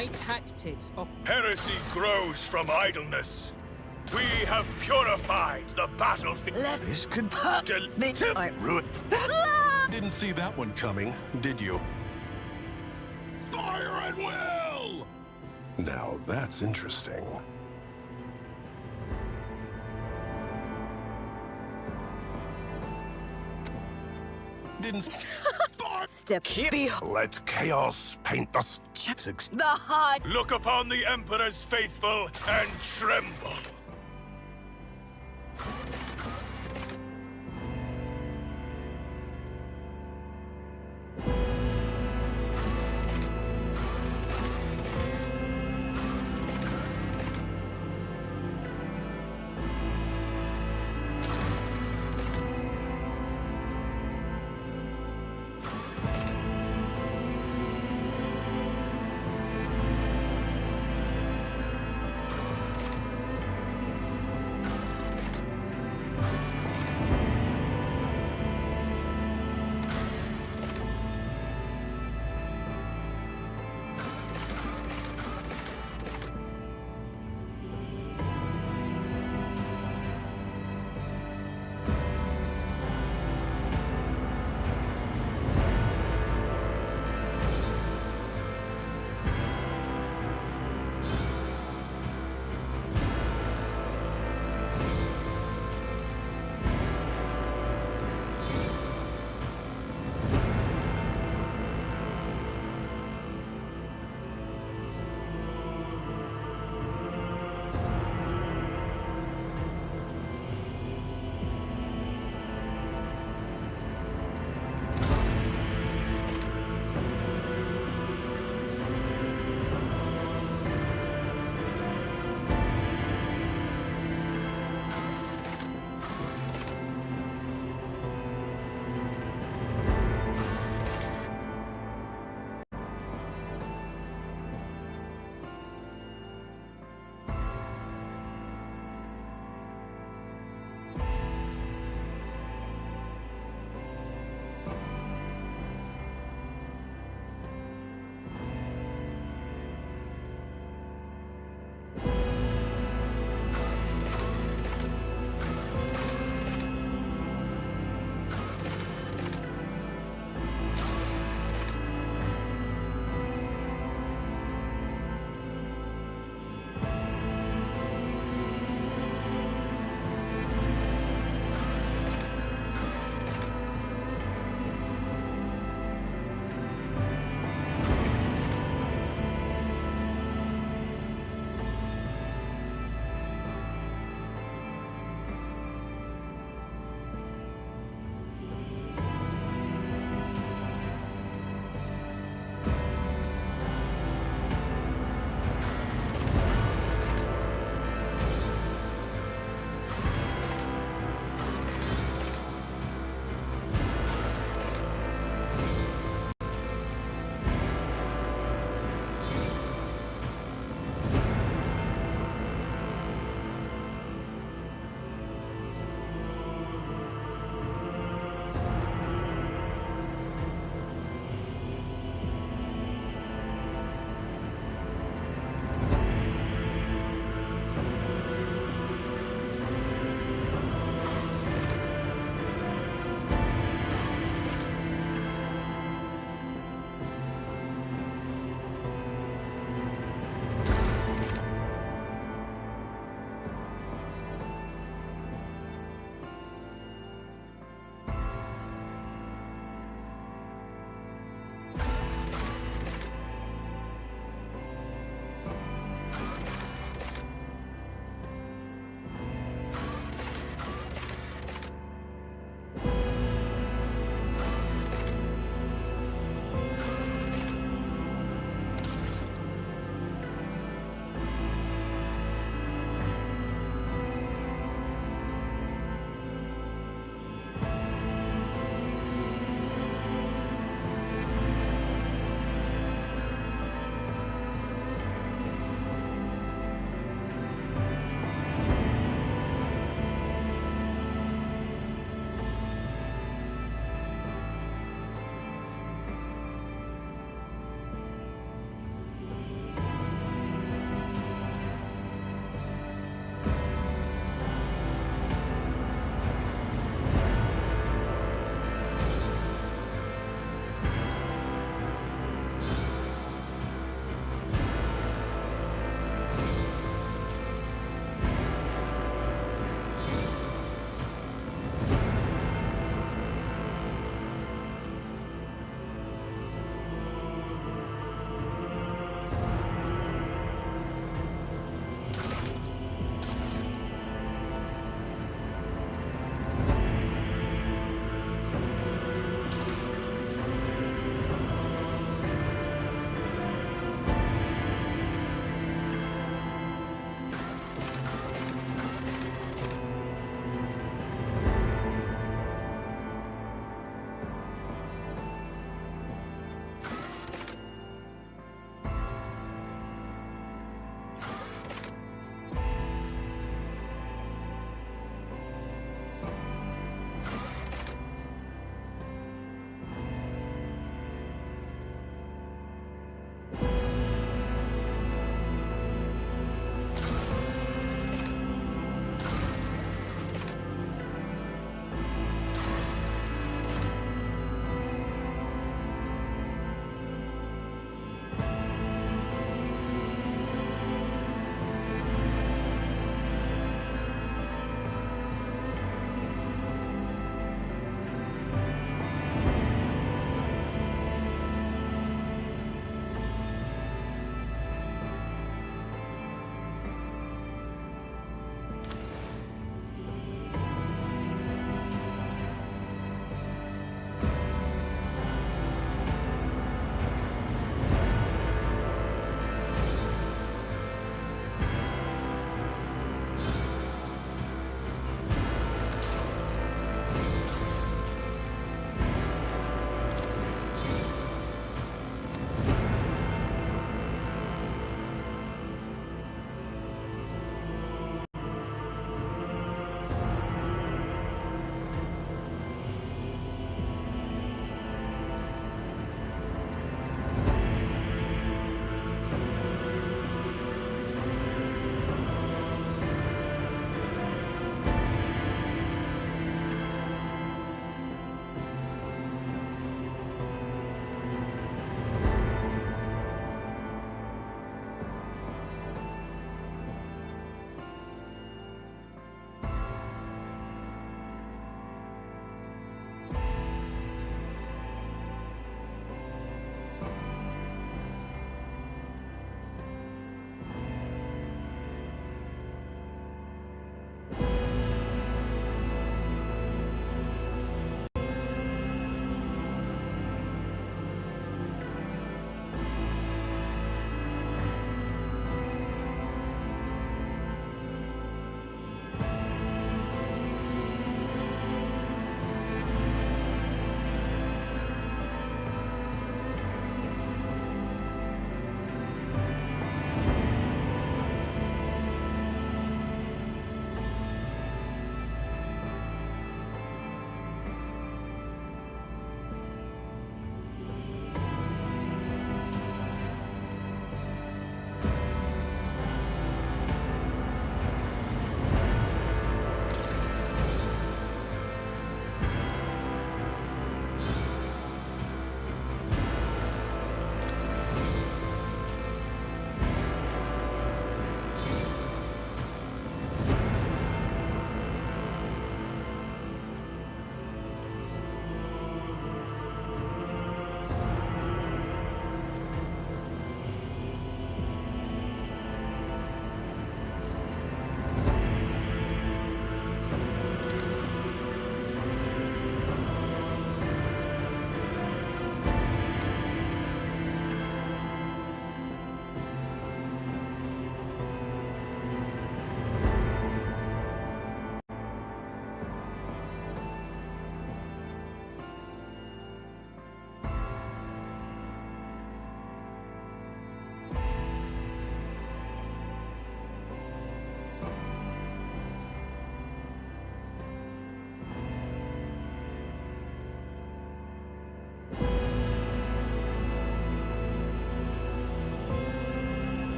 My tactics of Heresy grows from idleness. We have purified the battlefield. This could be I ruined. Didn't see that one coming, did you? Fire at will! Now that's interesting. Didn't Step here. let chaos paint the The heart. Look upon the Emperor's faithful and tremble.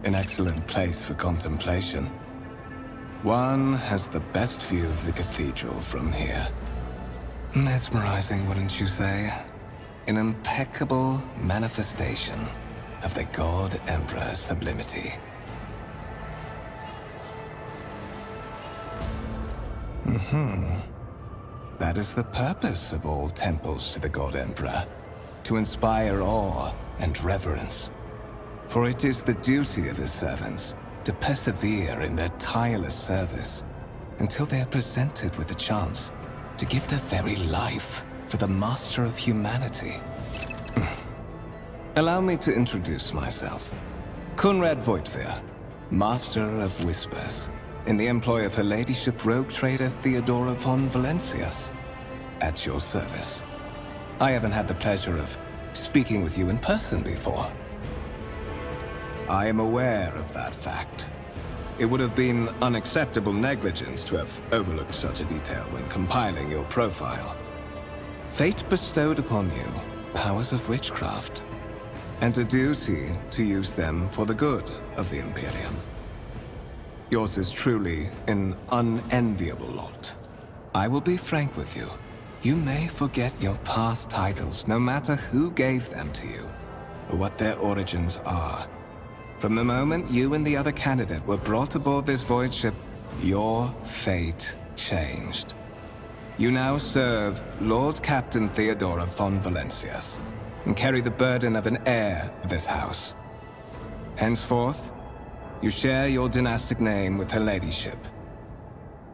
An excellent place for contemplation. One has the best view of the cathedral from here. Mesmerizing, wouldn't you say? An impeccable manifestation of the God Emperor's sublimity. That is the purpose of all temples to the God Emperor, to inspire awe and reverence. For it is the duty of his servants to persevere in their tireless service until they are presented with the chance to give their very life for the master of humanity. Allow me to introduce myself. Conrad Voigtveer, Master of Whispers, in the employ of Her Ladyship Rogue Trader Theodora von Valencias, at your service. I haven't had the pleasure of speaking with you in person before. I am aware of that fact. It would have been unacceptable negligence to have overlooked such a detail when compiling your profile. Fate bestowed upon you powers of witchcraft, and a duty to use them for the good of the Imperium. Yours is truly an unenviable lot. I will be frank with you. You may forget your past titles, no matter who gave them to you, or what their origins are. From the moment you and the other candidate were brought aboard this void ship, your fate changed. You now serve Lord Captain Theodora von Valencias, and carry the burden of an heir of this house. Henceforth, you share your dynastic name with Her Ladyship.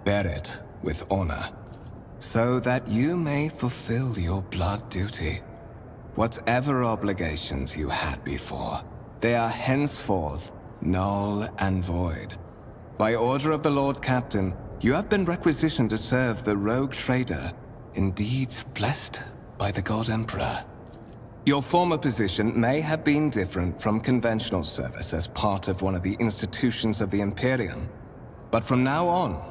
Bear it with honor, so that you may fulfill your blood duty. Whatever obligations you had before, they are henceforth null and void. By order of the Lord Captain, you have been requisitioned to serve the Rogue Trader, indeed blessed by the God Emperor. Your former position may have been different from conventional service as part of one of the institutions of the Imperium, but from now on,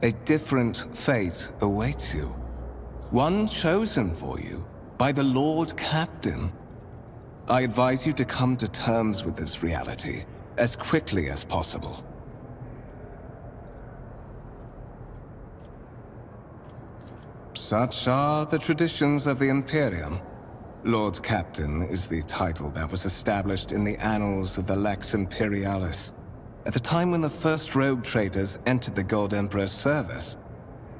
a different fate awaits you. One chosen for you by the Lord Captain. I advise you to come to terms with this reality as quickly as possible. Such are the traditions of the Imperium. Lord Captain is the title that was established in the annals of the Lex Imperialis at the time when the first rogue traders entered the God Emperor's service,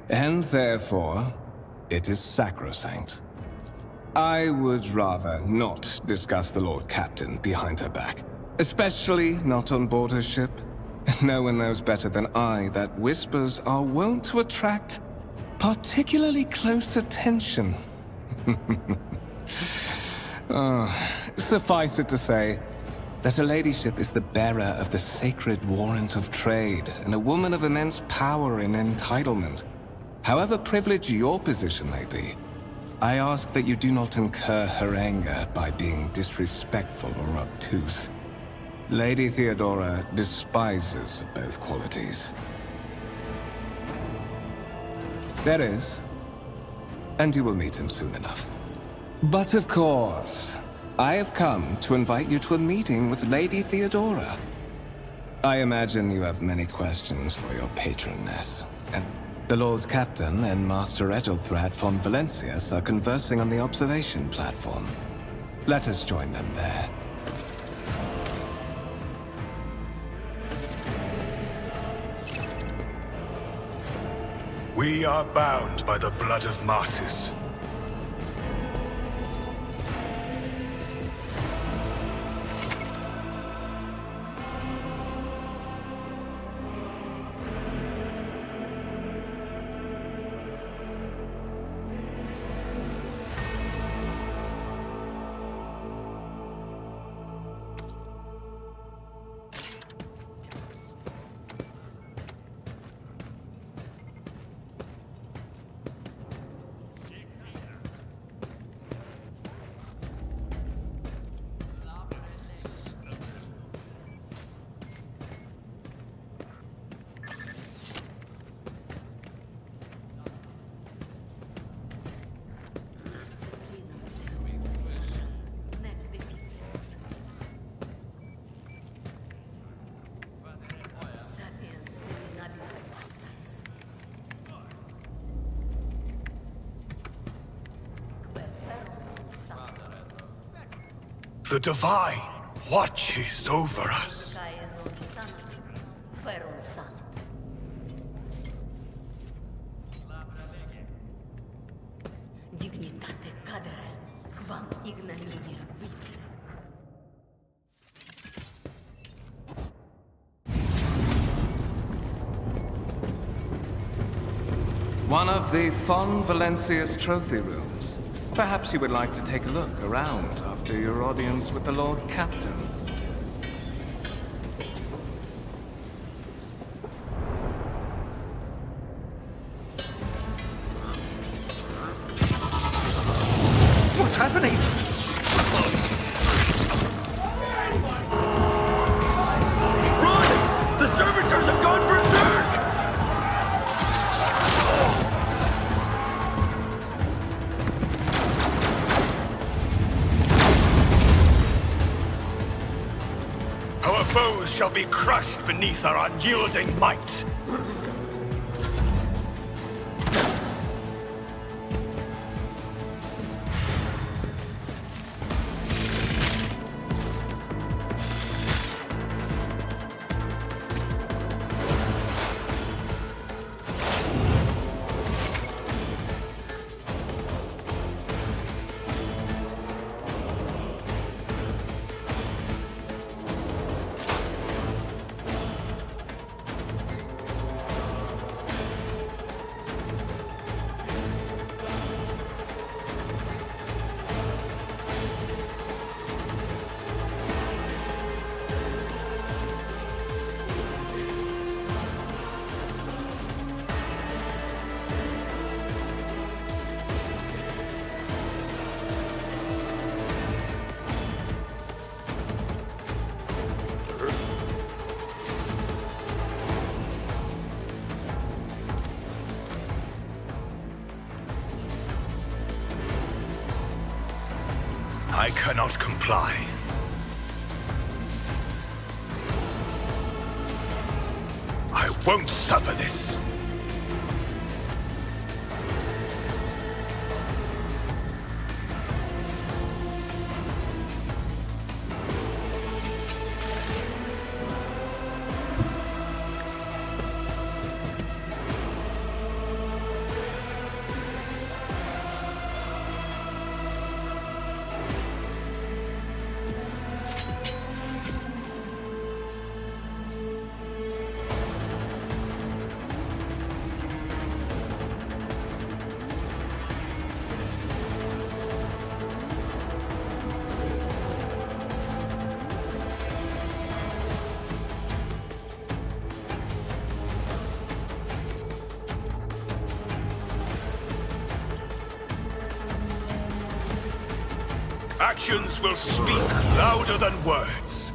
and therefore, it is sacrosanct. I would rather not discuss the Lord Captain behind her back, especially not on board her ship. No one knows better than I that whispers are wont to attract particularly close attention. Suffice it to say that Her Ladyship is the bearer of the sacred warrant of trade and a woman of immense power and entitlement. However privileged your position may be, I ask that you do not incur her anger by being disrespectful or obtuse. Lady Theodora despises both qualities. There is, and you will meet him soon enough. But of course, I have come to invite you to a meeting with Lady Theodora. I imagine you have many questions for your patroness. And the Lord Captain and Master Ethelthrad von Valencias are conversing on the observation platform. Let us join them there. We are bound by the blood of martyrs. The Divine watches over us. Dignitate cadere, quam ignominia vivere. One of the Von Valencia's trophy rooms. Perhaps you would like to take a look around after your audience with the Lord Captain. What's happening? Run! The servitors have gone berserk! Our foes shall be crushed beneath our unyielding might. I cannot comply. I won't suffer this. Actions will speak louder than words.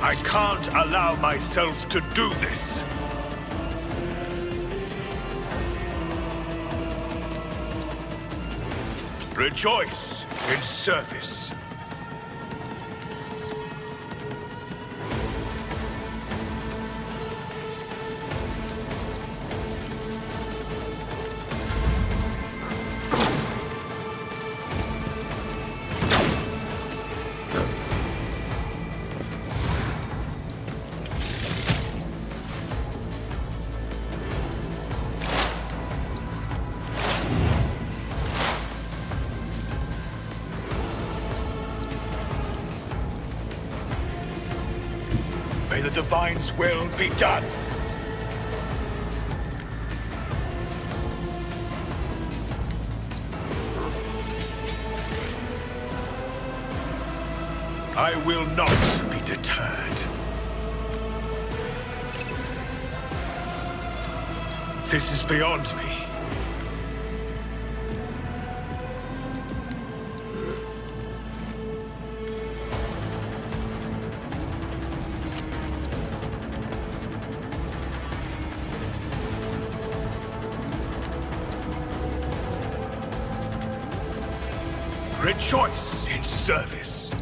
I can't allow myself to do this. Rejoice in service. May the Divine's will be done. I will not be deterred. This is beyond me. Rejoice in service.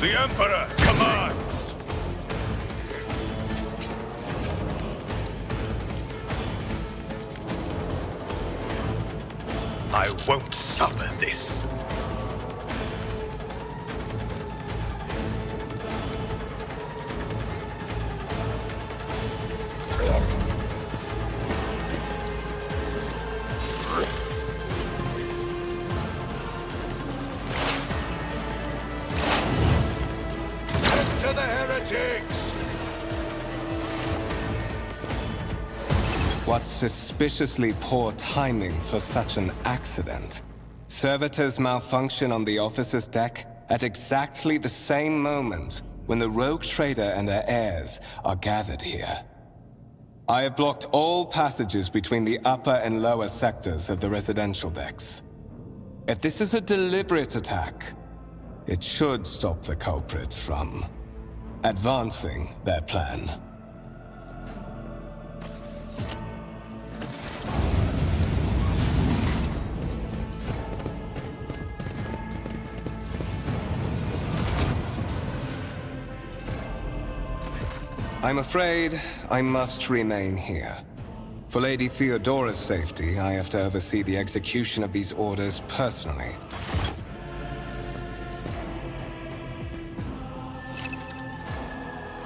The Emperor commands! I won't suffer this. To the heretics! What suspiciously poor timing for such an accident. Servitors malfunction on the officer's deck at exactly the same moment when the rogue trader and her heirs are gathered here. I have blocked all passages between the upper and lower sectors of the residential decks. If this is a deliberate attack, it should stop the culprits from advancing their plan. I'm afraid I must remain here. For Lady Theodora's safety, I have to oversee the execution of these orders personally.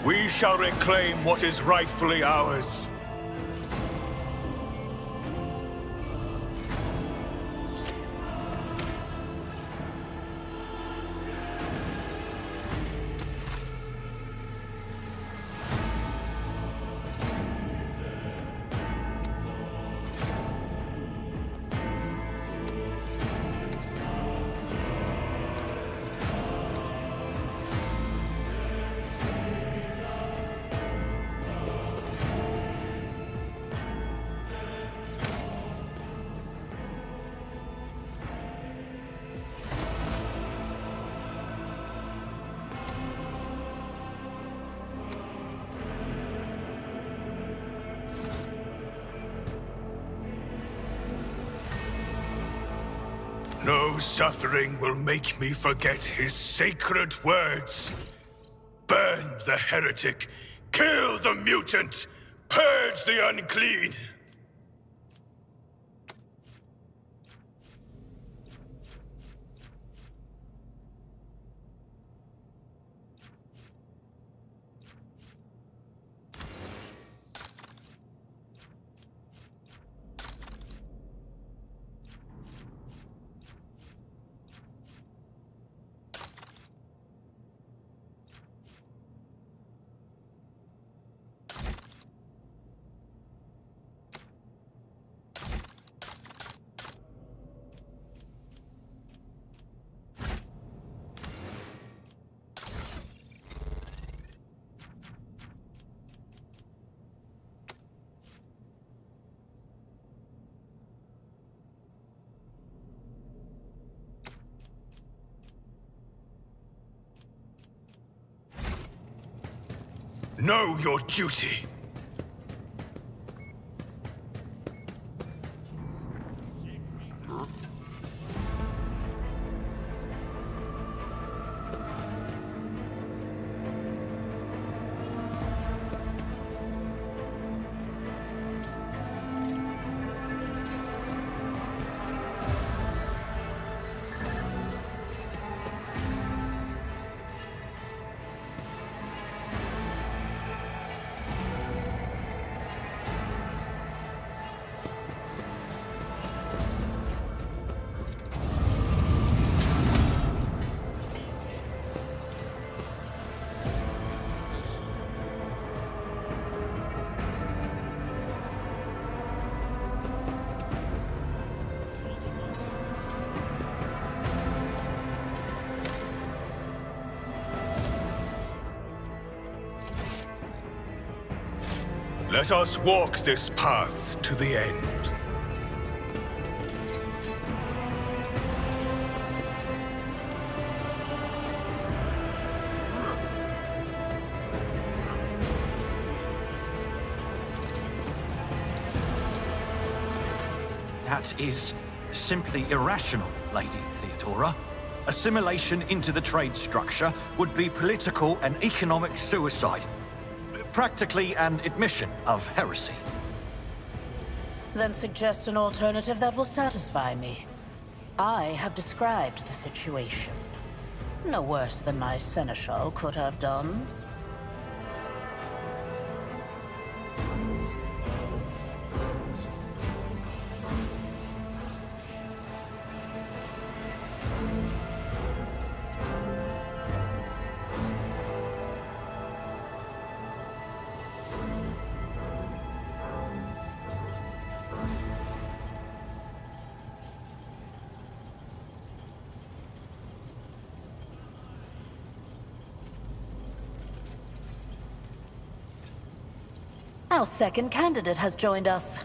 We shall reclaim what is rightfully ours. No suffering will make me forget his sacred words. Burn the heretic, kill the mutant, purge the unclean. Know your duty. Let us walk this path to the end. That is simply irrational, Lady Theodora. Assimilation into the trade structure would be political and economic suicide. Practically an admission of heresy. Then suggest an alternative that will satisfy me. I have described the situation. No worse than my seneschal could have done. Our second candidate has joined us.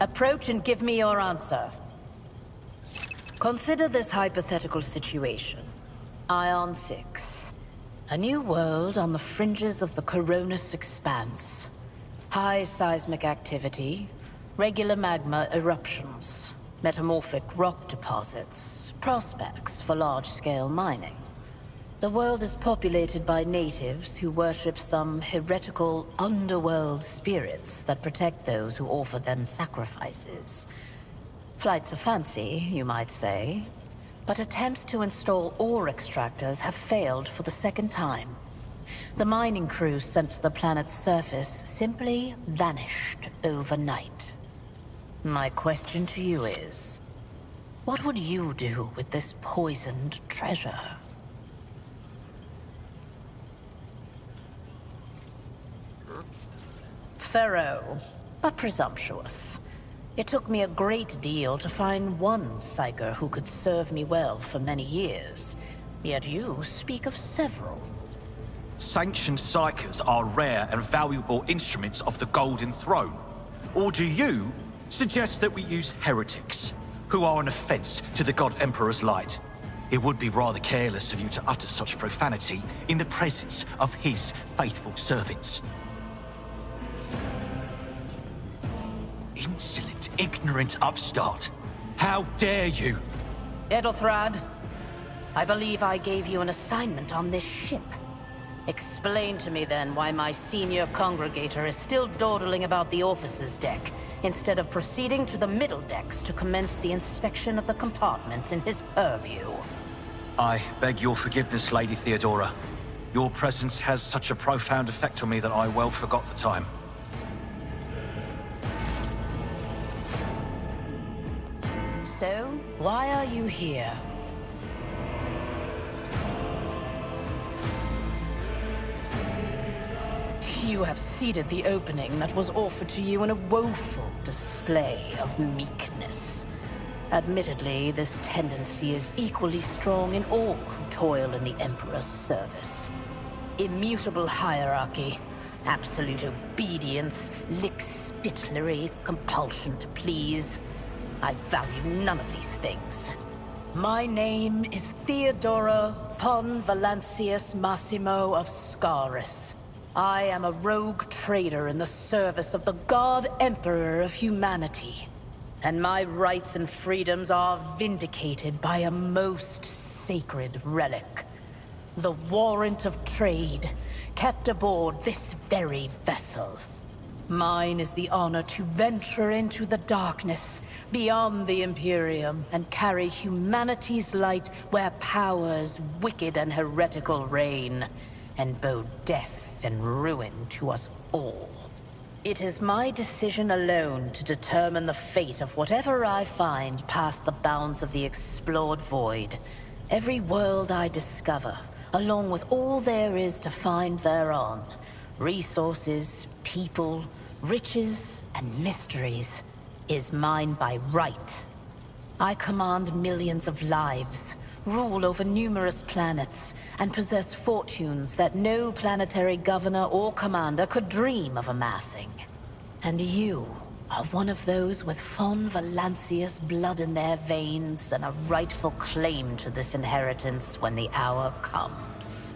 Approach and give me your answer. Consider this hypothetical situation. Ion 6. A new world on the fringes of the Coronis Expanse. High seismic activity, regular magma eruptions, metamorphic rock deposits, prospects for large-scale mining. The world is populated by natives who worship some heretical underworld spirits that protect those who offer them sacrifices. Flights of fancy, you might say, but attempts to install ore extractors have failed for the second time. The mining crews sent to the planet's surface simply vanished overnight. My question to you is, what would you do with this poisoned treasure? Thorough, but presumptuous. It took me a great deal to find one psyker who could serve me well for many years. Yet you speak of several. Sanctioned psychers are rare and valuable instruments of the Golden Throne. Or do you suggest that we use heretics, who are an offense to the God Emperor's light? It would be rather careless of you to utter such profanity in the presence of his faithful servants. Insolent, ignorant upstart. How dare you? Edelthrad, I believe I gave you an assignment on this ship. Explain to me then why my senior congregator is still dawdling about the officer's deck, instead of proceeding to the middle decks to commence the inspection of the compartments in his purview. I beg your forgiveness, Lady Theodora. Your presence has such a profound effect on me that I well forgot the time. So, why are you here? You have seeded the opening that was offered to you in a woeful display of meekness. Admittedly, this tendency is equally strong in all who toil in the Emperor's service. Immutable hierarchy, absolute obedience, lickspittlery, compulsion to please. I value none of these things. My name is Theodora von Valancius Massimo of Scaris. I am a rogue trader in the service of the God Emperor of humanity. And my rights and freedoms are vindicated by a most sacred relic. The warrant of trade, kept aboard this very vessel. Mine is the honor to venture into the darkness, beyond the Imperium, and carry humanity's light where powers wicked and heretical reign, and bow death and ruin to us all. It is my decision alone to determine the fate of whatever I find past the bounds of the explored void. Every world I discover, along with all there is to find thereon, resources, people, riches, and mysteries, is mine by right. I command millions of lives, rule over numerous planets, and possess fortunes that no planetary governor or commander could dream of amassing. And you are one of those with von Valancius blood in their veins and a rightful claim to this inheritance when the hour comes.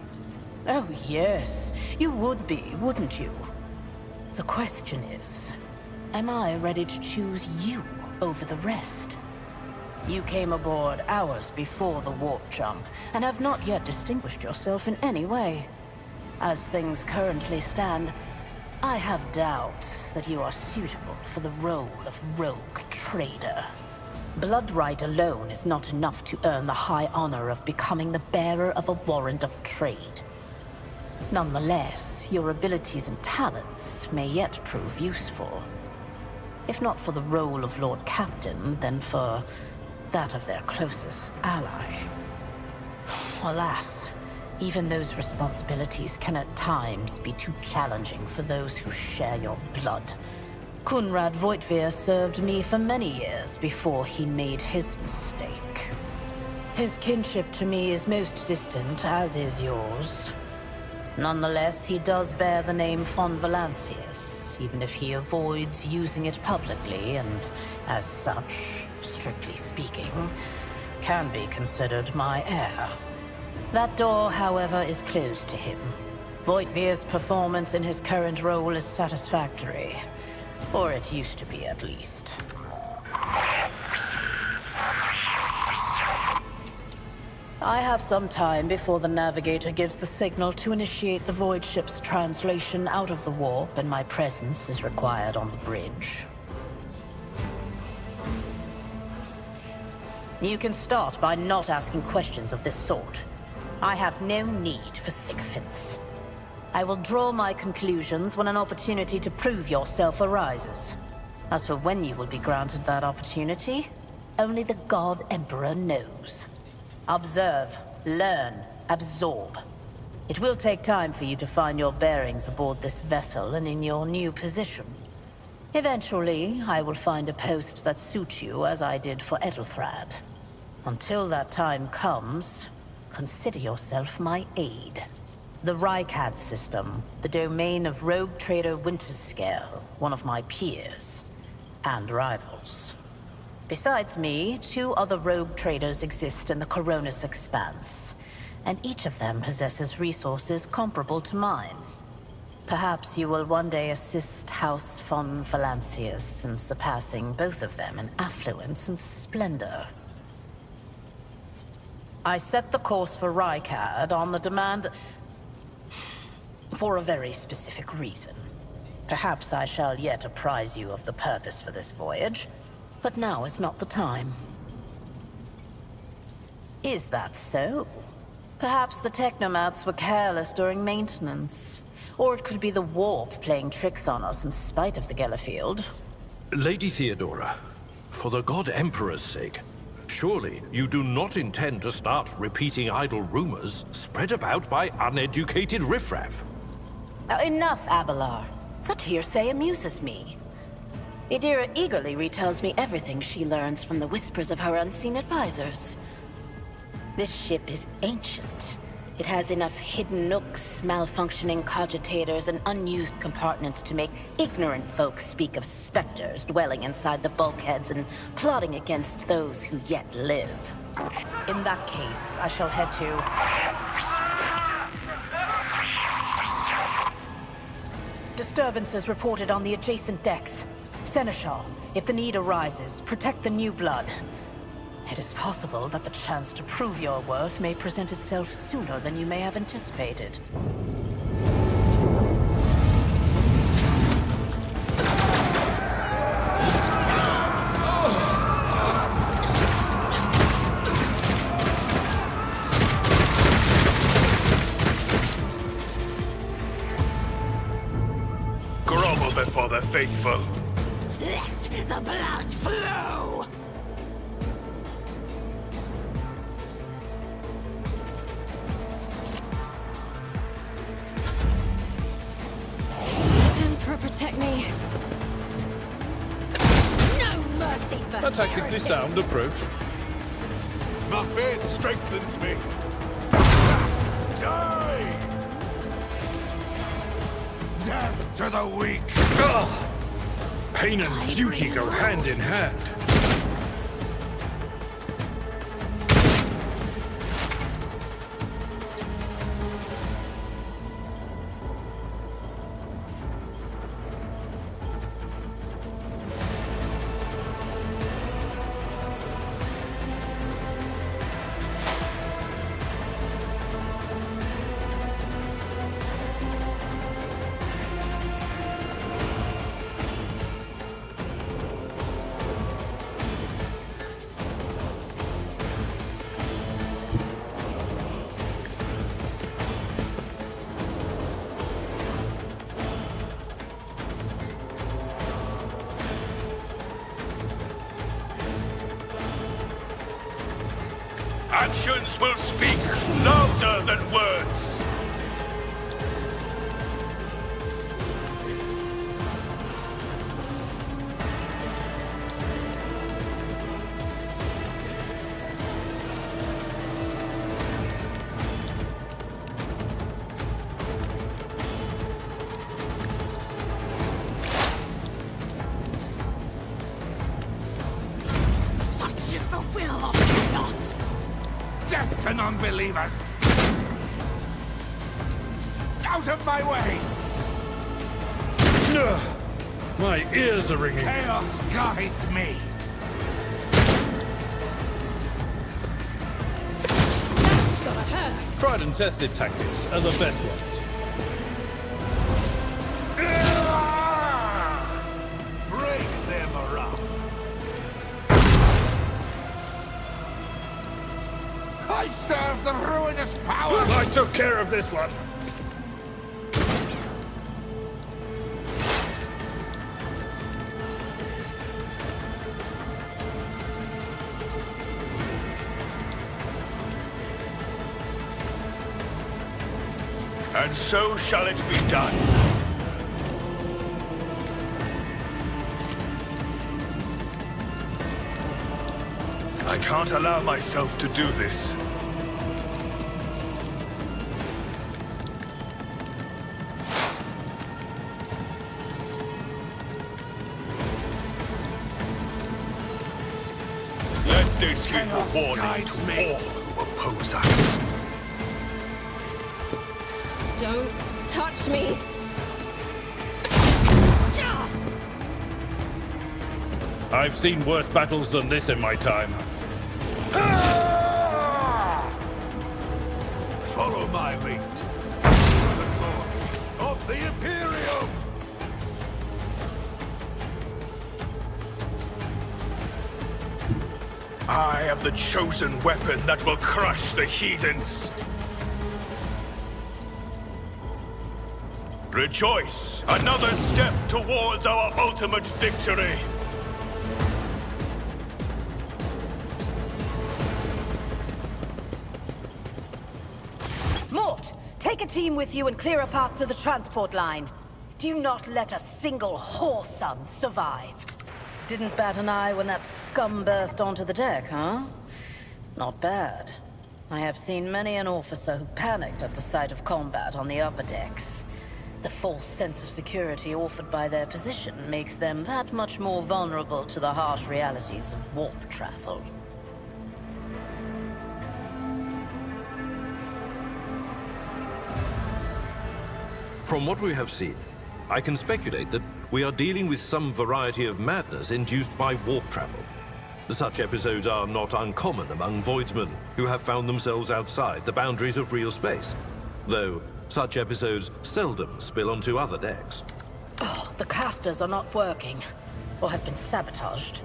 Oh yes, you would be, wouldn't you? The question is, am I ready to choose you over the rest? You came aboard hours before the warp jump, and have not yet distinguished yourself in any way. As things currently stand, I have doubts that you are suitable for the role of rogue trader. Blood right alone is not enough to earn the high honor of becoming the bearer of a warrant of trade. Nonetheless, your abilities and talents may yet prove useful. If not for the role of Lord Captain, then for that of their closest ally. Alas, even those responsibilities can at times be too challenging for those who share your blood. Kunrad Voitvir served me for many years before he made his mistake. His kinship to me is most distant, as is yours. Nonetheless, he does bear the name von Valancius, even if he avoids using it publicly, and as such, strictly speaking, can be considered my heir. That door, however, is closed to him. Voitvir's performance in his current role is satisfactory. Or it used to be, at least. I have some time before the Navigator gives the signal to initiate the Void ship's translation out of the warp, and my presence is required on the bridge. You can start by not asking questions of this sort. I have no need for sycophants. I will draw my conclusions when an opportunity to prove yourself arises. As for when you will be granted that opportunity, only the God Emperor knows. Observe, learn, absorb. It will take time for you to find your bearings aboard this vessel and in your new position. Eventually, I will find a post that suits you as I did for Edelthrad. Until that time comes, consider yourself my aide. The Rykad system, the domain of rogue trader Winterscale, one of my peers, and rivals. Besides me, 2 other rogue traders exist in the Coronis Expanse, and each of them possesses resources comparable to mine. Perhaps you will one day assist House von Valancius in surpassing both of them in affluence and splendor. I set the course for Rykad on the demand for a very specific reason. Perhaps I shall yet apprise you of the purpose for this voyage, but now is not the time. Is that so? Perhaps the technomats were careless during maintenance. Or it could be the warp playing tricks on us in spite of the Gellerfield. Lady Theodora, for the God Emperor's sake, surely you do not intend to start repeating idle rumors spread about by uneducated riffraff. Enough, Abelard. Such hearsay amuses me. Idira eagerly retells me everything she learns from the whispers of her unseen advisors. This ship is ancient. It has enough hidden nooks, malfunctioning cogitators, and unused compartments to make ignorant folks speak of specters dwelling inside the bulkheads and plotting against those who yet live. In that case, I shall head to... Disturbances reported on the adjacent decks. Seneschal, if the need arises, protect the new blood. It is possible that the chance to prove your worth may present itself sooner than you may have anticipated. Grovel before the faithful. Let the blood flow! Emperor, protect me. No mercy for A tactically sound approach. My faith strengthens me. Die! Death to the weak! Pain and duty go hand in hand. Actions will speak louder than words. Such is the will of chaos. Death to non-believers! Out of my way! Ugh, my ears are ringing. Chaos guides me! That's gotta hurt. Tried and tested tactics are the best ones. Bring them around! I serve the ruinous power! I took care of this one. And so shall it be done. I can't allow myself to do this. Let this be a warning to all who oppose us. Don't touch me. I've seen worse battles than this in my time. Follow my lead. For the glory of the Imperium! I am the chosen weapon that will crush the heathens. Rejoice! Another step towards our ultimate victory! Mort, take a team with you and clear a path to the transport line. Do not let a single whoreson survive. Didn't bat an eye when that scum burst onto the deck, huh? Not bad. I have seen many an officer who panicked at the sight of combat on the upper decks. The false sense of security offered by their position makes them that much more vulnerable to the harsh realities of warp travel. From what we have seen, I can speculate that we are dealing with some variety of madness induced by warp travel. Such episodes are not uncommon among voidsmen who have found themselves outside the boundaries of real space, though such episodes seldom spill onto other decks. Oh, the casters are not working, or have been sabotaged.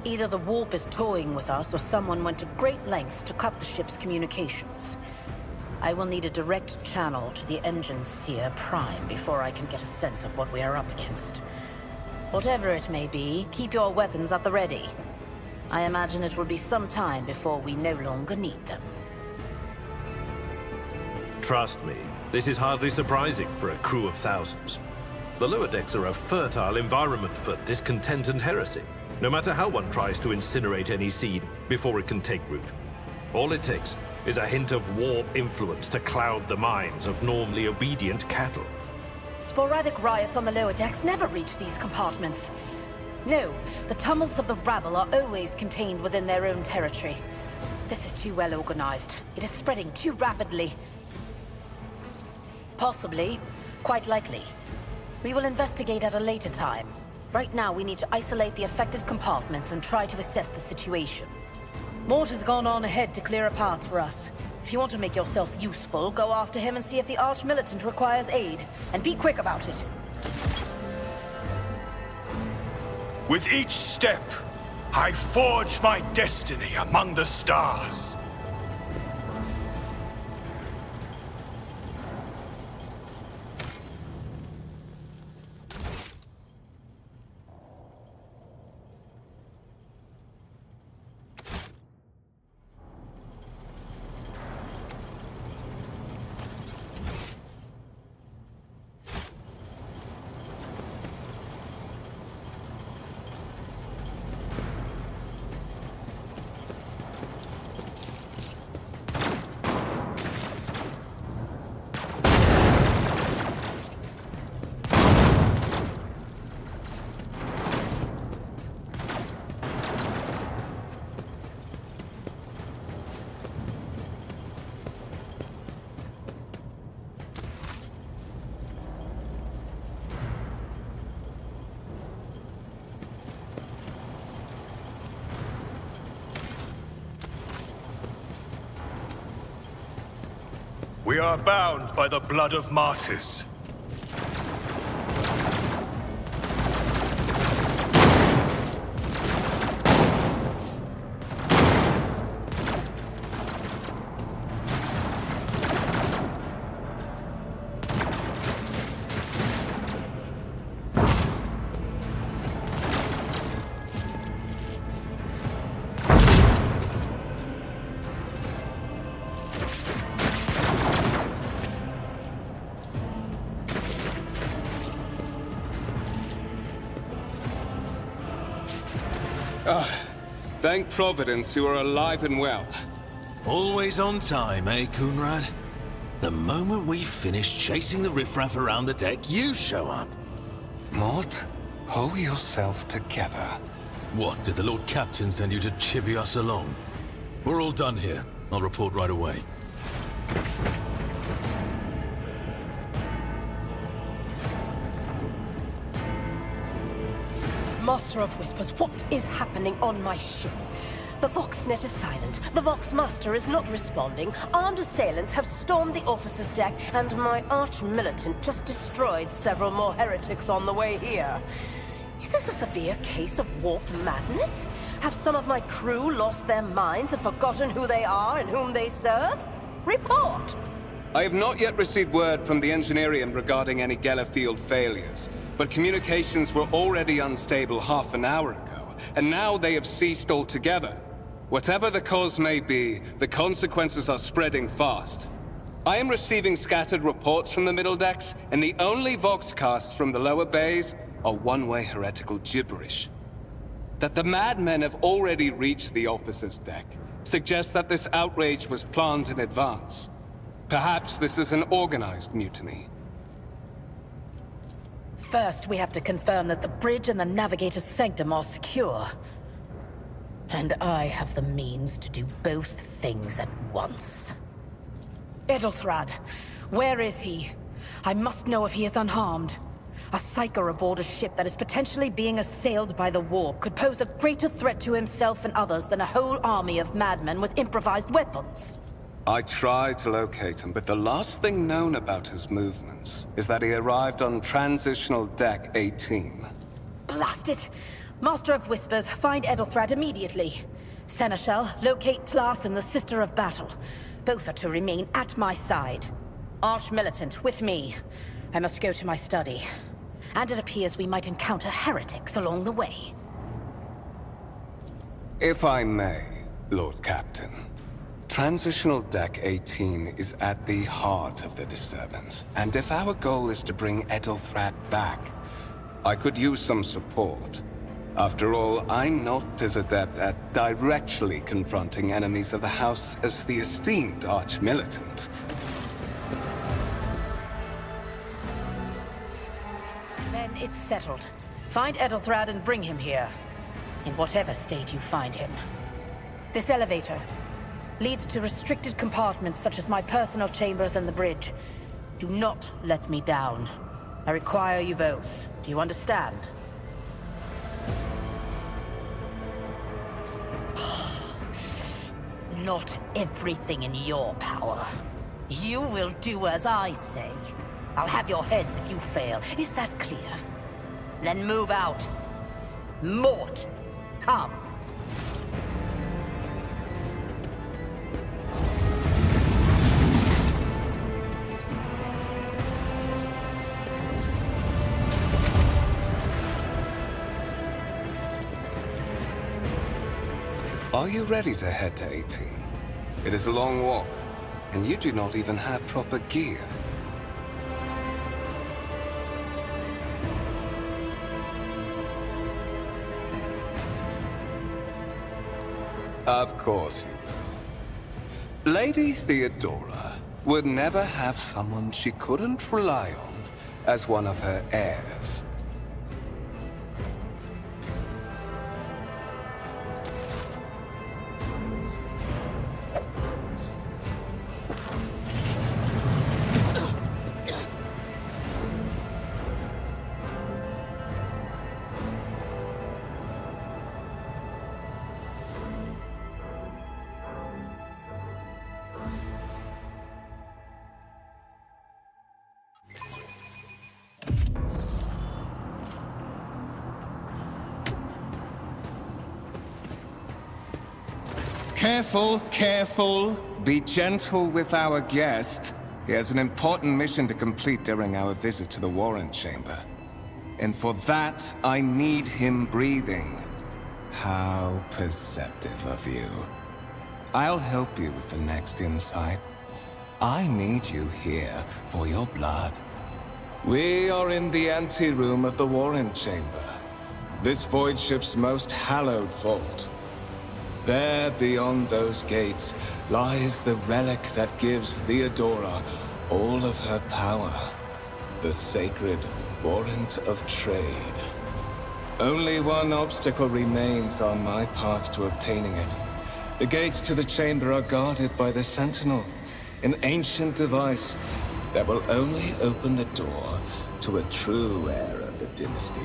Either the warp is toying with us, or someone went to great lengths to cut the ship's communications. I will need a direct channel to the engine seer Prime before I can get a sense of what we are up against. Whatever it may be, keep your weapons at the ready. I imagine it will be some time before we no longer need them. Trust me, this is hardly surprising for a crew of thousands. The lower decks are a fertile environment for discontent and heresy, no matter how one tries to incinerate any seed before it can take root. All it takes is a hint of warp influence to cloud the minds of normally obedient cattle. Sporadic riots on the lower decks never reach these compartments. No, the tumults of the rabble are always contained within their own territory. This is too well organized. It is spreading too rapidly. Possibly. Quite likely. We will investigate at a later time. Right now, we need to isolate the affected compartments and try to assess the situation. Mort has gone on ahead to clear a path for us. If you want to make yourself useful, go after him and see if the Arch-Militant requires aid. And be quick about it. With each step, I forge my destiny among the stars. We are bound by the blood of martyrs. Thank Providence you are alive and well. Always on time, eh, Kunrad? The moment we finish chasing the riffraff around the deck, you show up. Mort, pull yourself together. What, did the Lord Captain send you to chivvy us along? We're all done here. I'll report right away. Master of Whispers, what is happening on my ship? The Voxnet is silent. The Voxmaster is not responding. Armed assailants have stormed the officer's deck, and my arch-militant just destroyed several more heretics on the way here. Is this a severe case of warped madness? Have some of my crew lost their minds and forgotten who they are and whom they serve? Report! I have not yet received word from the Engineerium regarding any Gellerfield failures, but communications were already unstable half an hour ago, and now they have ceased altogether. Whatever the cause may be, the consequences are spreading fast. I am receiving scattered reports from the middle decks, and the only Voxcasts from the lower bays are one-way heretical gibberish. That the madmen have already reached the officer's deck suggests that this outrage was planned in advance. Perhaps this is an organized mutiny. First, we have to confirm that the bridge and the Navigator's Sanctum are secure. And I have the means to do both things at once. Edelthrad, where is he? I must know if he is unharmed. A psyker aboard a ship that is potentially being assailed by the warp could pose a greater threat to himself and others than a whole army of madmen with improvised weapons. I tried to locate him, but the last thing known about his movements is that he arrived on Transitional Deck 18. Blast it! Master of Whispers, find Edelthrad immediately. Seneschal, locate Tlas and the Sister of Battle. Both are to remain at my side. Arch-Militant, with me. I must go to my study. And it appears we might encounter heretics along the way. If I may, Lord Captain. Transitional Deck 18 is at the heart of the disturbance, and if our goal is to bring Edelthrad back, I could use some support. After all, I'm not as adept at directly confronting enemies of the House as the esteemed Arch-Militant. it's settled. Find Ethelthrad and bring him here. In whatever state you find him. This elevator leads to restricted compartments such as my personal chambers and the bridge. Do not let me down. I require you both. Do you understand? Not everything in your power. You will do as I say. I'll have your heads if you fail. Is that clear? Then move out. Mort, come. Are you ready to head to 18? It is a long walk, and you do not even have proper gear. Of course you will. Lady Theodora would never have someone she couldn't rely on as one of her heirs. Careful, careful. Be gentle with our guest. He has an important mission to complete during our visit to the Warrant Chamber. And for that, I need him breathing. How perceptive of you. I'll help you with the next insight. I need you here for your blood. We are in the anteroom of the Warrant Chamber. This void ship's most hallowed vault. There, beyond those gates, lies the relic that gives Theodora all of her power. The sacred Warrant of Trade. Only one obstacle remains on my path to obtaining it. The gates to the chamber are guarded by the Sentinel, an ancient device that will only open the door to a true heir of the dynasty.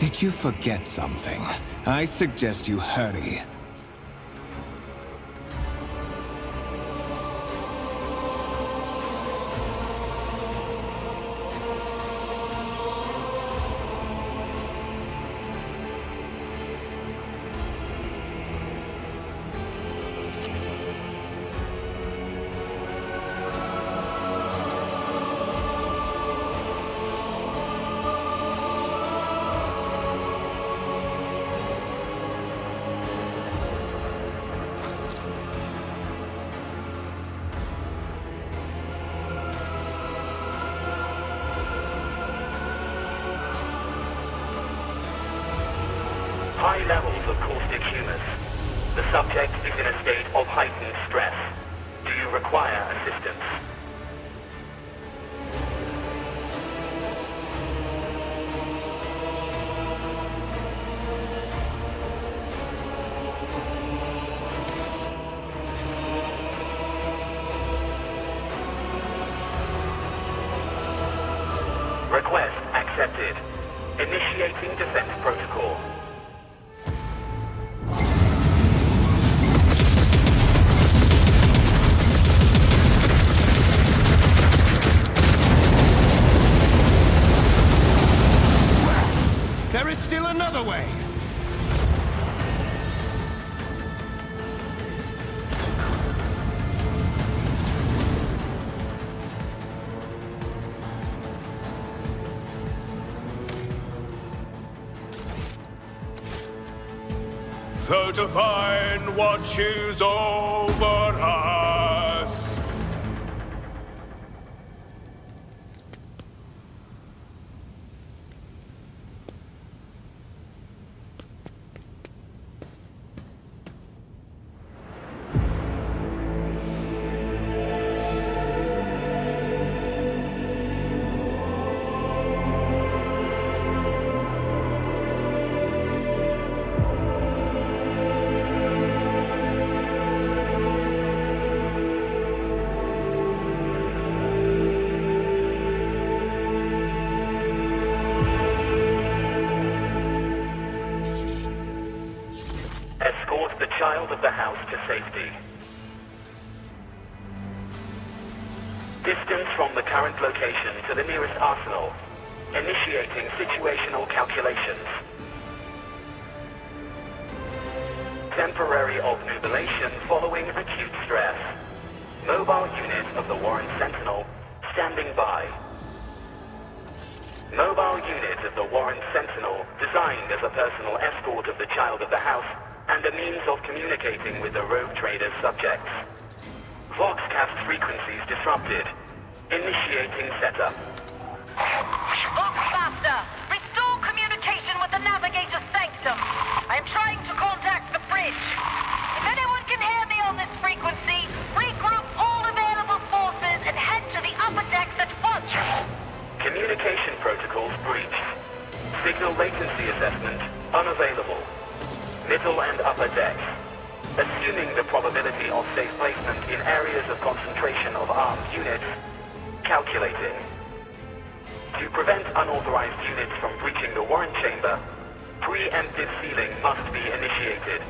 Did you forget something? I suggest you hurry. High levels of caustic humus. The subject is in a state of heightened stress. Do you require assistance? Request accepted. Initiating defense protocol. The Divine watches over us. Escort the child of the house to safety. Distance from the current location to the nearest arsenal. Initiating situational calculations. Temporary obnubilation following acute stress. Mobile unit of the Warren Sentinel standing by. Mobile unit of the Warren Sentinel designed as a personal escort of the child of the house and a means of communicating with the rogue trader's subjects. Voxcast frequencies disrupted. Initiating setup. Voxmaster, restore communication with the navigator's sanctum. I am trying to contact the bridge. If anyone can hear me on this frequency, regroup all available forces and head to the upper decks at once. Communication protocols breached. Signal latency assessment unavailable. Middle and upper decks. Assuming the probability of safe placement in areas of concentration of armed units. Calculating. To prevent unauthorized units from breaching the warrant chamber, preemptive sealing must be initiated.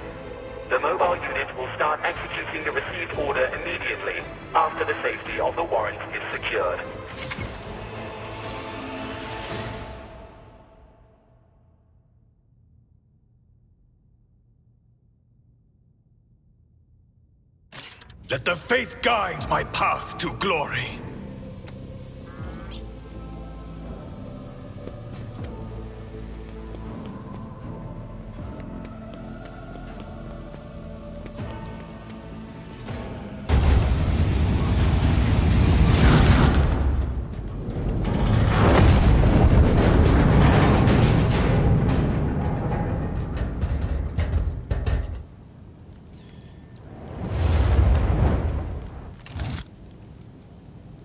The mobile unit will start executing the received order immediately after the safety of the warrant is secured. Let the faith guide my path to glory.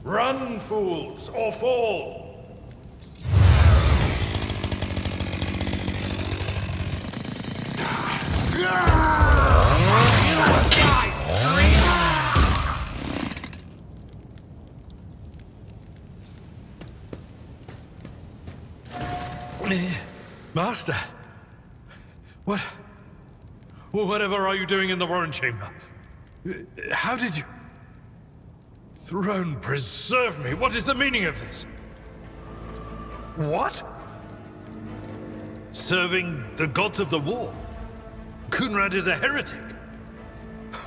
Run, fools, or fall! Master! Whatever are you doing in the Warren Chamber? How did you... Throne preserve me! What is the meaning of this? What? Serving the gods of the war? Kunrad is a heretic!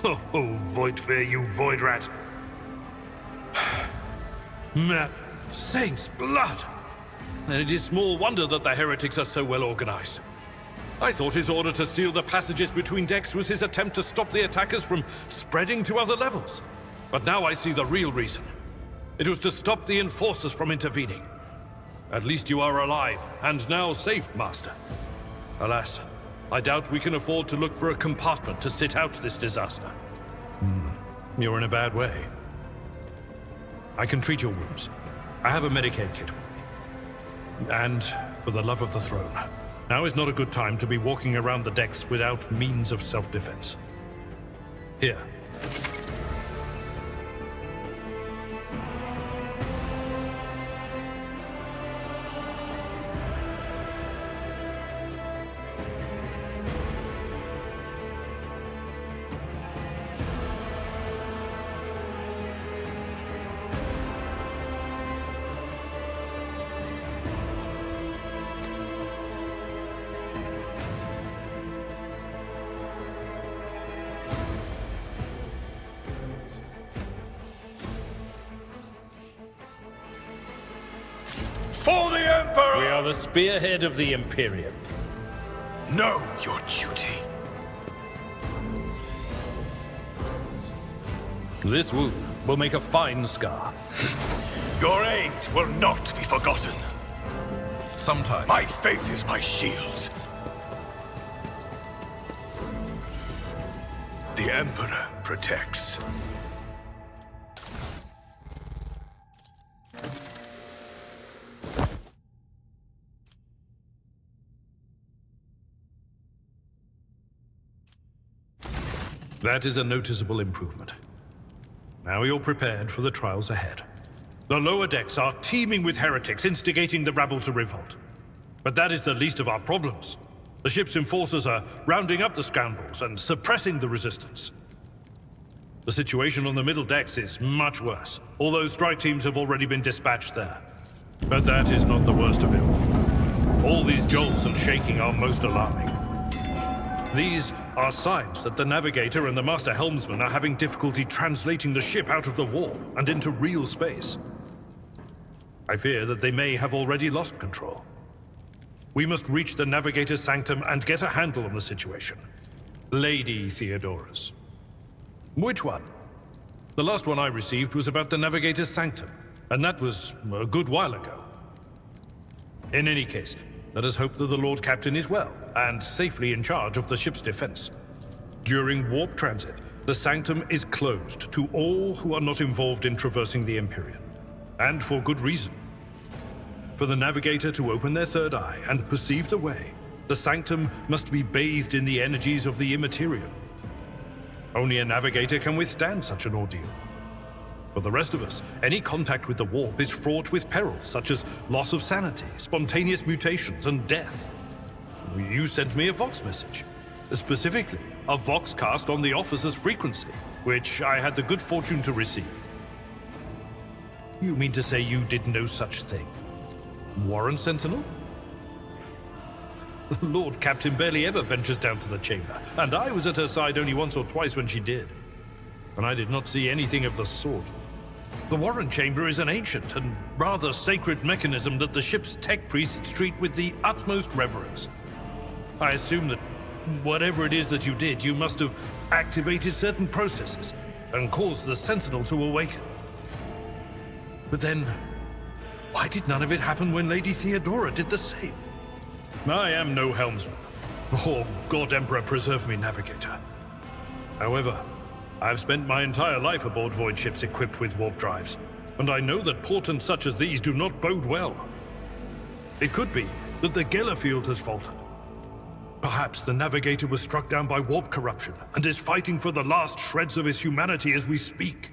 Oh, Voidfear, you void rat! Saint's blood! And it is small wonder that the heretics are so well organized. I thought his order to seal the passages between decks was his attempt to stop the attackers from spreading to other levels. But now I see the real reason. It was to stop the enforcers from intervening. At least you are alive, and now safe, Master. Alas, I doubt we can afford to look for a compartment to sit out this disaster. You're in a bad way. I can treat your wounds. I have a Medicaid kit with me. And, for the love of the throne, now is not a good time to be walking around the decks without means of self-defense. Here. For the Emperor! We are the spearhead of the Imperium. Know your duty. This wound will make a fine scar. Your aid will not be forgotten. Sometime. My faith is my shield. The Emperor protects. That is a noticeable improvement. Now you're prepared for the trials ahead. The lower decks are teeming with heretics instigating the rabble to revolt. But that is the least of our problems. The ship's enforcers are rounding up the scoundrels and suppressing the resistance. The situation on the middle decks is much worse, although strike teams have already been dispatched there. But that is not the worst of it all these jolts and shaking are most alarming. These are signs that the navigator and the master helmsman are having difficulty translating the ship out of the warp and into real space. I fear that they may have already lost control. We must reach the navigator's sanctum and get a handle on the situation. Lady Theodora's. Which one? The last one I received was about the navigator's sanctum, and that was a good while ago. In any case, let us hope that the Lord Captain is well and safely in charge of the ship's defense. During warp transit, the sanctum is closed to all who are not involved in traversing the Empyrean, and for good reason. For the navigator to open their third eye and perceive the way, the sanctum must be bathed in the energies of the immaterial. Only a navigator can withstand such an ordeal. For the rest of us, any contact with the warp is fraught with perils such as loss of sanity, spontaneous mutations, and death. You sent me a Vox message. Specifically, a Vox cast on the officer's frequency, which I had the good fortune to receive. You mean to say you did no such thing? Warren Sentinel? The Lord Captain barely ever ventures down to the chamber, and I was at her side only once or twice when she did. And I did not see anything of the sort. The Warren Chamber is an ancient and rather sacred mechanism that the ship's tech priests treat with the utmost reverence. I assume that whatever it is that you did, you must have activated certain processes and caused the Sentinel to awaken. But then, why did none of it happen when Lady Theodora did the same? I am no helmsman, or God Emperor preserve me, navigator. However, I've spent my entire life aboard void ships equipped with warp drives, and I know that portents such as these do not bode well. It could be that the Geller field has faltered. Perhaps the navigator was struck down by warp corruption and is fighting for the last shreds of his humanity as we speak.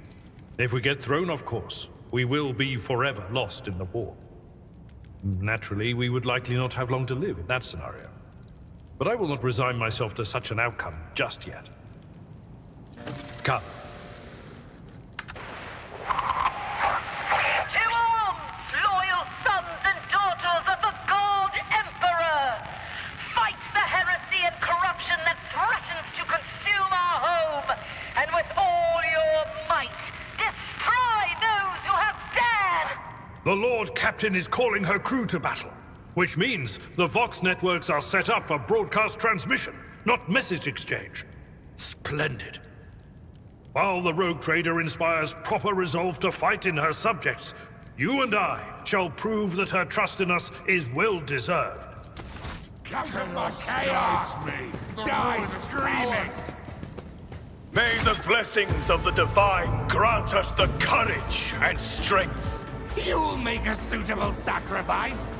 If we get thrown off course, we will be forever lost in the warp. Naturally, we would likely not have long to live in that scenario. But I will not resign myself to such an outcome just yet. Come. To arms, loyal sons and daughters of the God Emperor! Fight the heresy and corruption that threatens to consume our home, and with all your might, destroy those who have dared! The Lord Captain is calling her crew to battle, which means the Vox networks are set up for broadcast transmission, not message exchange. Splendid. While the rogue trader inspires proper resolve to fight in her subjects, you and I shall prove that her trust in us is well deserved. Come on, chaos! Die screaming! May the blessings of the Divine grant us the courage and strength. You'll make a suitable sacrifice.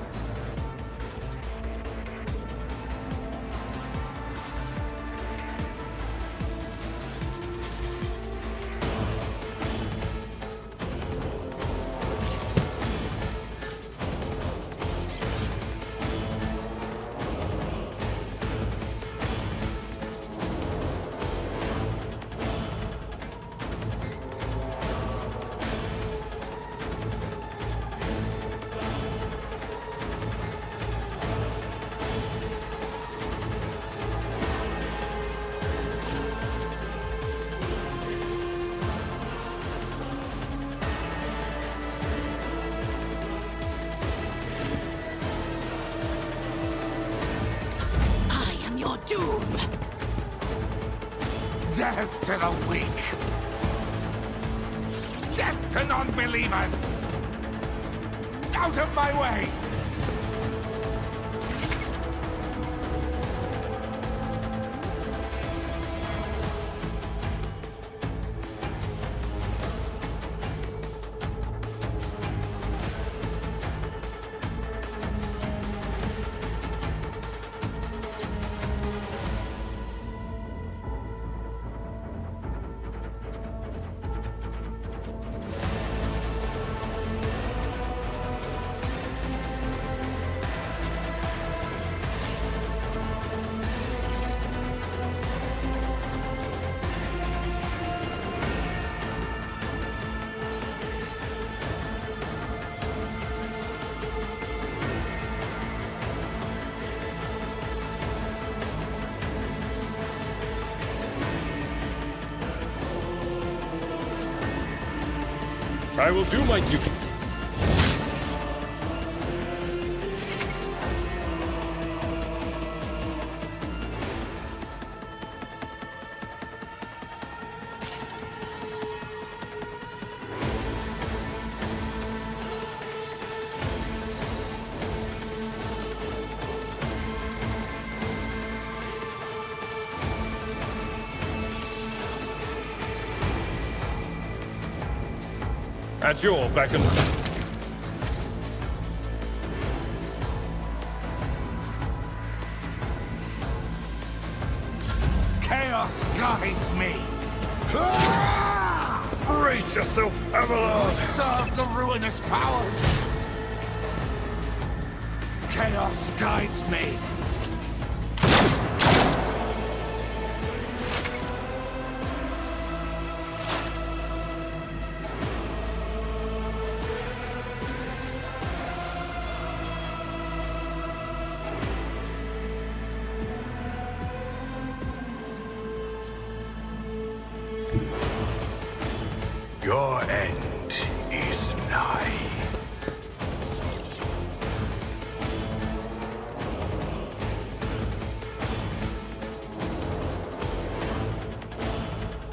Death to the weak! Death to non-believers! Out of my way! I will do my duty. At your beck and Chaos guides me! brace yourself, Avalon! Serve the ruinous powers! Chaos guides me! Your end is nigh.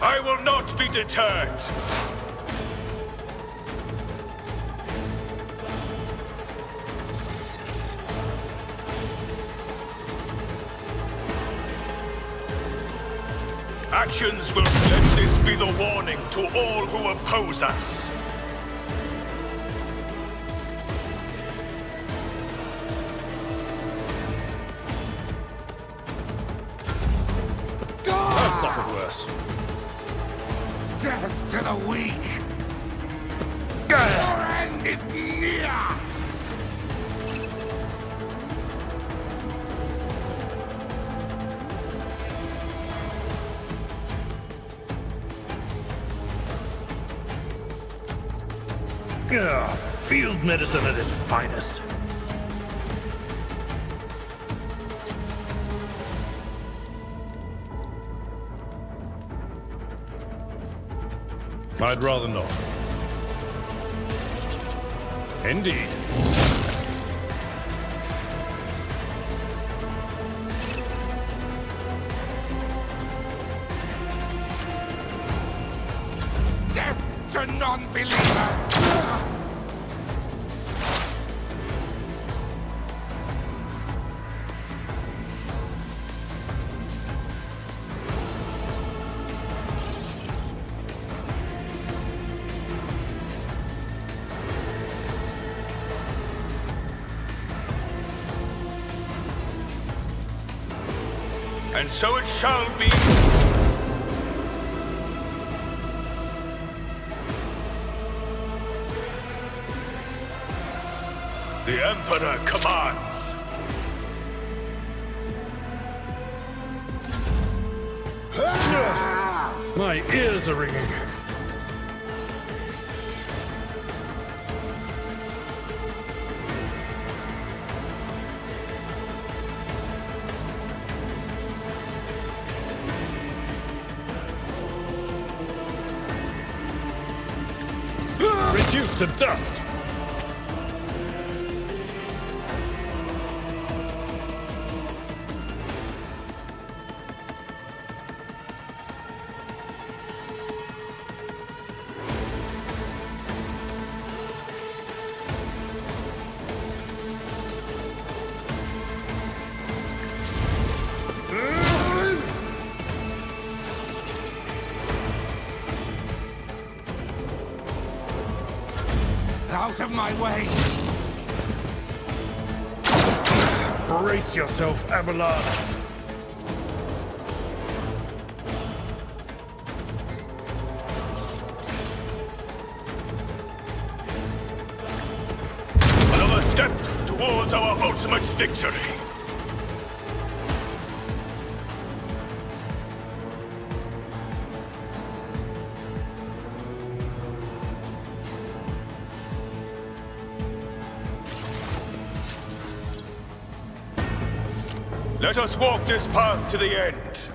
I will not be deterred. Actions will let this be the warning to all who oppose us. I've suffered worse. Death to the weak! Your end is near! Field medicine at its finest. I'd rather not. Indeed. Death to non-believers! And so it shall be. The Emperor commands. My ears are ringing. Reduced to dust. Out of my way! Brace yourself, Abelard. Another step towards our ultimate victory. Let us walk this path to the end.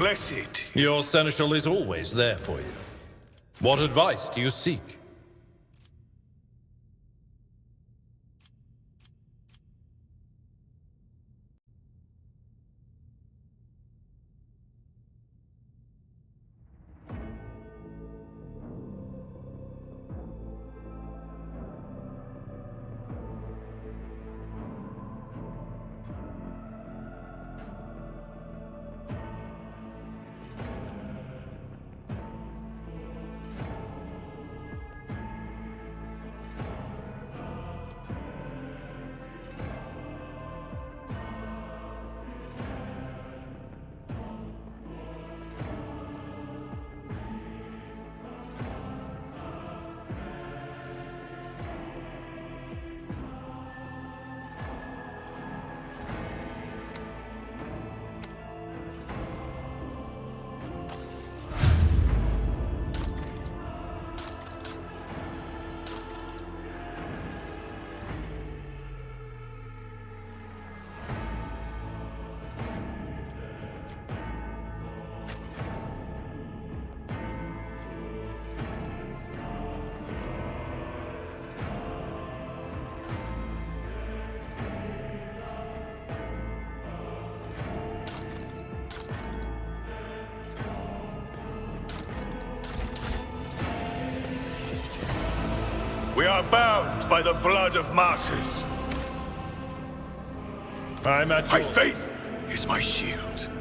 blessed. Your seneschal is always there for you. What advice do you seek? We are bound by the blood of martyrs. I'm at My your... faith is my shield.